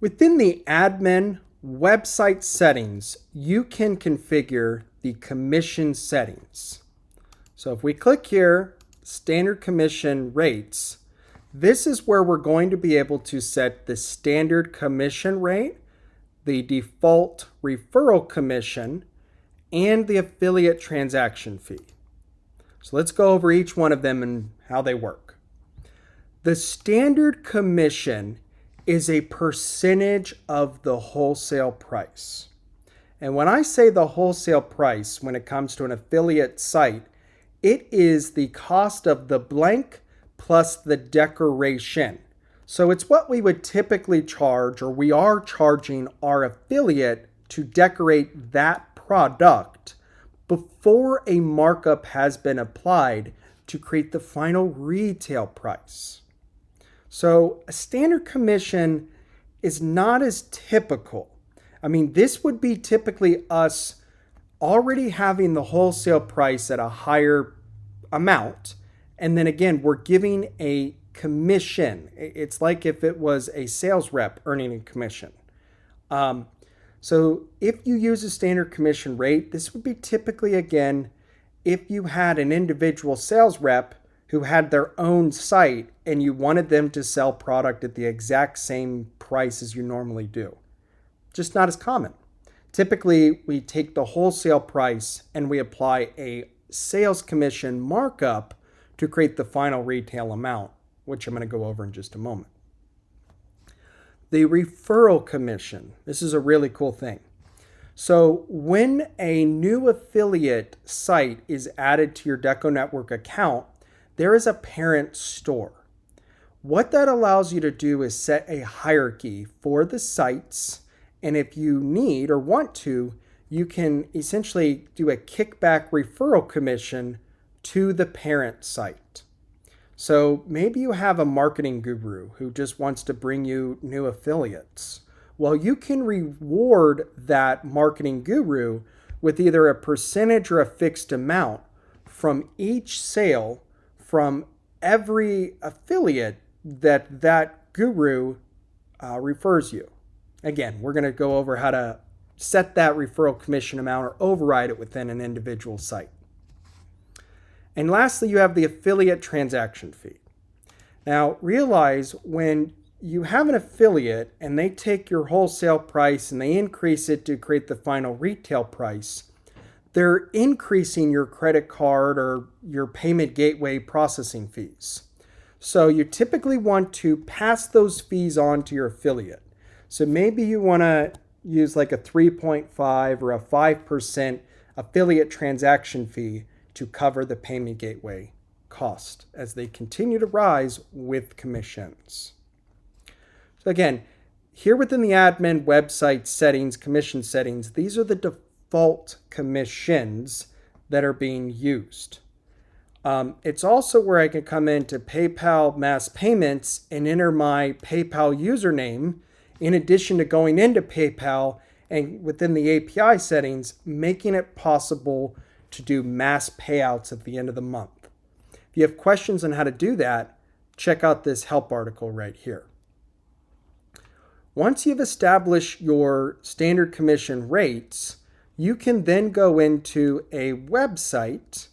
Within the admin website settings, you can configure the commission settings. So if we click here, standard commission rates, this is where we're going to be able to set the standard commission rate, the default referral commission, and the affiliate transaction fee. So let's go over each one of them and how they work. The standard commission is a percentage of the wholesale price. And when I say the wholesale price, when it comes to an affiliate site, it is the cost of the blank plus the decoration. So it's what we would typically charge, or we are charging our affiliate to decorate that product before a markup has been applied to create the final retail price. So a standard commission is not as typical. I mean, this would be typically us already having the wholesale price at a higher amount. And then again, we're giving a commission. It's like if it was a sales rep earning a commission. So if you use a standard commission rate, this would be typically, again, if you had an individual sales rep who had their own site and you wanted them to sell product at the exact same price as you normally do. Just not as common. Typically, we take the wholesale price and we apply a sales commission markup to create the final retail amount, which I'm going to go over in just a moment. The referral commission. This is a really cool thing. So when a new affiliate site is added to your DecoNetwork account, there is a parent store. What that allows you to do is set a hierarchy for the sites, and if you need or want to, you can essentially do a kickback referral commission to the parent site. So maybe you have a marketing guru who just wants to bring you new affiliates. Well, you can reward that marketing guru with either a percentage or a fixed amount from each sale from every affiliate that guru refers you. Again, we're going to go over how to set that referral commission amount or override it within an individual site. And lastly, you have the affiliate transaction fee. Now, realize when you have an affiliate and they take your wholesale price and they increase it to create the final retail price, they're increasing your credit card or your payment gateway processing fees. So you typically want to pass those fees on to your affiliate. So maybe you want to use like a 3.5 or a 5% affiliate transaction fee to cover the payment gateway cost as they continue to rise with commissions. So again, here within the admin website settings, commission settings, these are the default commissions that are being used. It's also where I can come into PayPal mass payments and enter my PayPal username in addition to going into PayPal and within the API settings, making it possible to do mass payouts at the end of the month. If you have questions on how to do that, check out this help article right here. Once you've established your standard commission rates, you can then go into a website,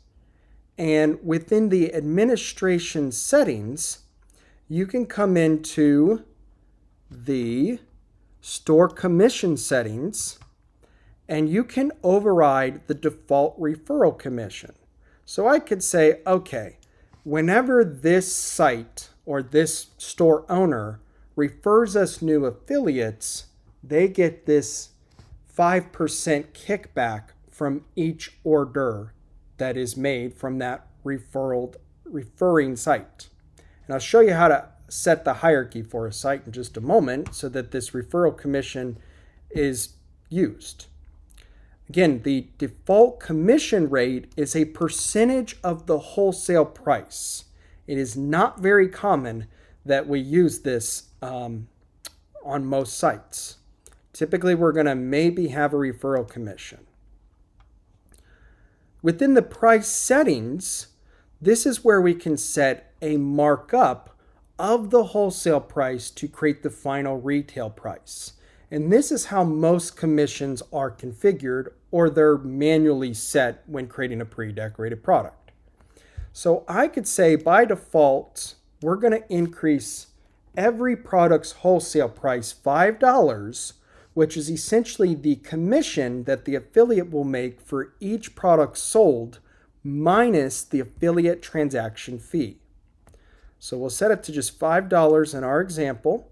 and within the administration settings, you can come into the store commission settings and you can override the default referral commission. So I could say, okay, whenever this site or this store owner refers us new affiliates, they get this 5% kickback from each order that is made from that referring site. And I'll show you how to set the hierarchy for a site in just a moment so that this referral commission is used. Again, the default commission rate is a percentage of the wholesale price. It is not very common that we use this on most sites. Typically, we're going to maybe have a referral commission. Within the price settings, this is where we can set a markup of the wholesale price to create the final retail price. And this is how most commissions are configured, or they're manually set when creating a pre-decorated product. So I could say by default, we're going to increase every product's wholesale price $5, which is essentially the commission that the affiliate will make for each product sold minus the affiliate transaction fee. So we'll set it to just $5 in our example.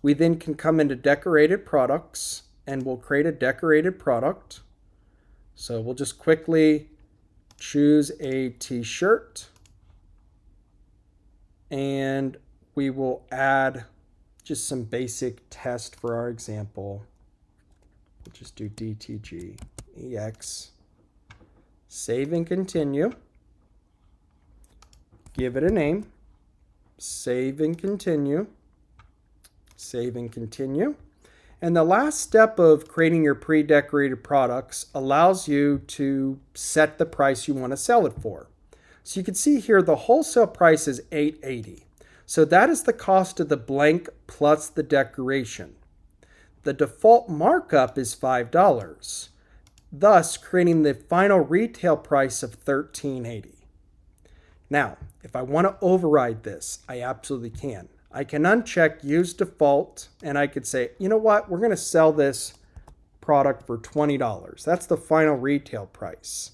We then can come into decorated products and we'll create a decorated product. So we'll just quickly choose a t-shirt and we will add just some basic text for our example. We'll just do DTG EX. Save and continue. Give it a name. Save and continue. Save and continue. And the last step of creating your pre-decorated products allows you to set the price you want to sell it for. So you can see here the wholesale price is $8.80. So that is the cost of the blank plus the decoration. The default markup is $5, thus creating the final retail price of $13.80. Now, if I want to override this, I absolutely can. I can uncheck use default and I could say, you know what, we're going to sell this product for $20. That's the final retail price.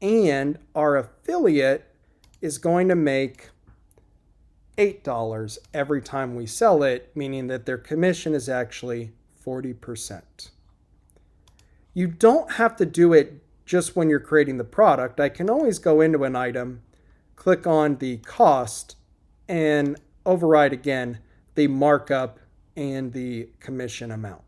And our affiliate is going to make $8 every time we sell it, meaning that their commission is actually 40%. You don't have to do it just when you're creating the product. I can always go into an item, click on the cost, and override again the markup and the commission amount.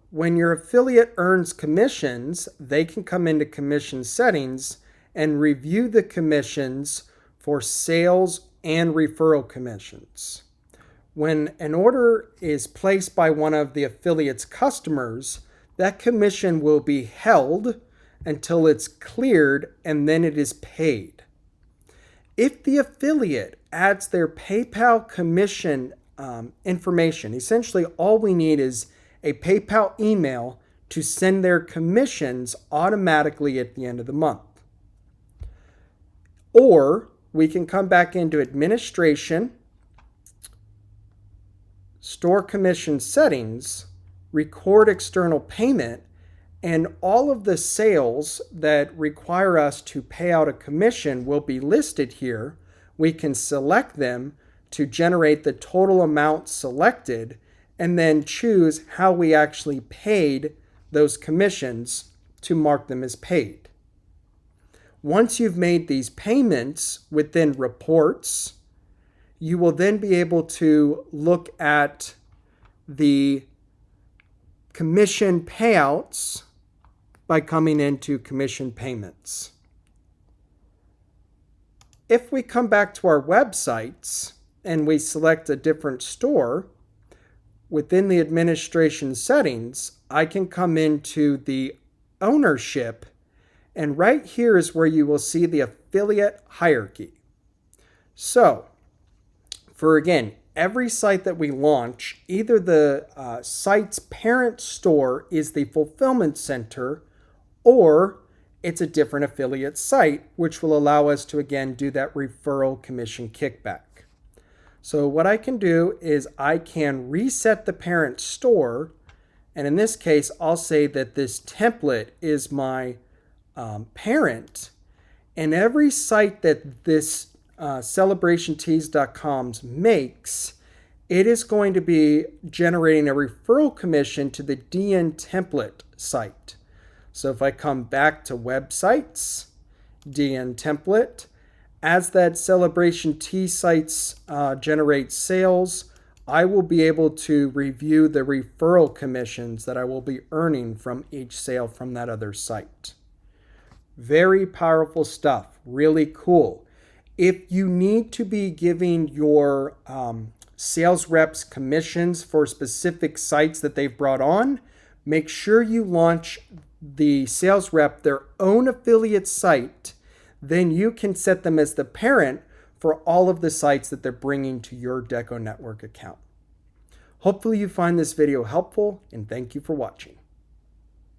When your affiliate earns commissions, they can come into commission settings and review the commissions for sales and referral commissions. When an order is placed by one of the affiliate's customers, that commission will be held until it's cleared and then it is paid. If the affiliate adds their PayPal commission information, essentially all we need is a PayPal email to send their commissions automatically at the end of the month. Or we can come back into administration, store commission settings, record external payment, and all of the sales that require us to pay out a commission will be listed here. We can select them to generate the total amount selected and then choose how we actually paid those commissions to mark them as paid. Once you've made these payments within reports, you will then be able to look at the commission payouts by coming into commission payments. If we come back to our websites and we select a different store, within the administration settings, I can come into the ownership, and right here is where you will see the affiliate hierarchy. So, for again, every site that we launch, either the site's parent store is the fulfillment center, or it's a different affiliate site, which will allow us to again do that referral commission kickback. So what I can do is I can reset the parent store, and in this case I'll say that this template is my parent, and every site that this celebrationtees.com makes, it is going to be generating a referral commission to the DN template site. So if I come back to websites, DN template, as that Celebration Tee sites generate sales, I will be able to review the referral commissions that I will be earning from each sale from that other site. Very powerful stuff, really cool. If you need to be giving your sales reps commissions for specific sites that they've brought on, make sure you launch the sales rep their own affiliate site. Then you can set them as the parent for all of the sites that they're bringing to your DecoNetwork account. Hopefully you find this video helpful, and thank you for watching.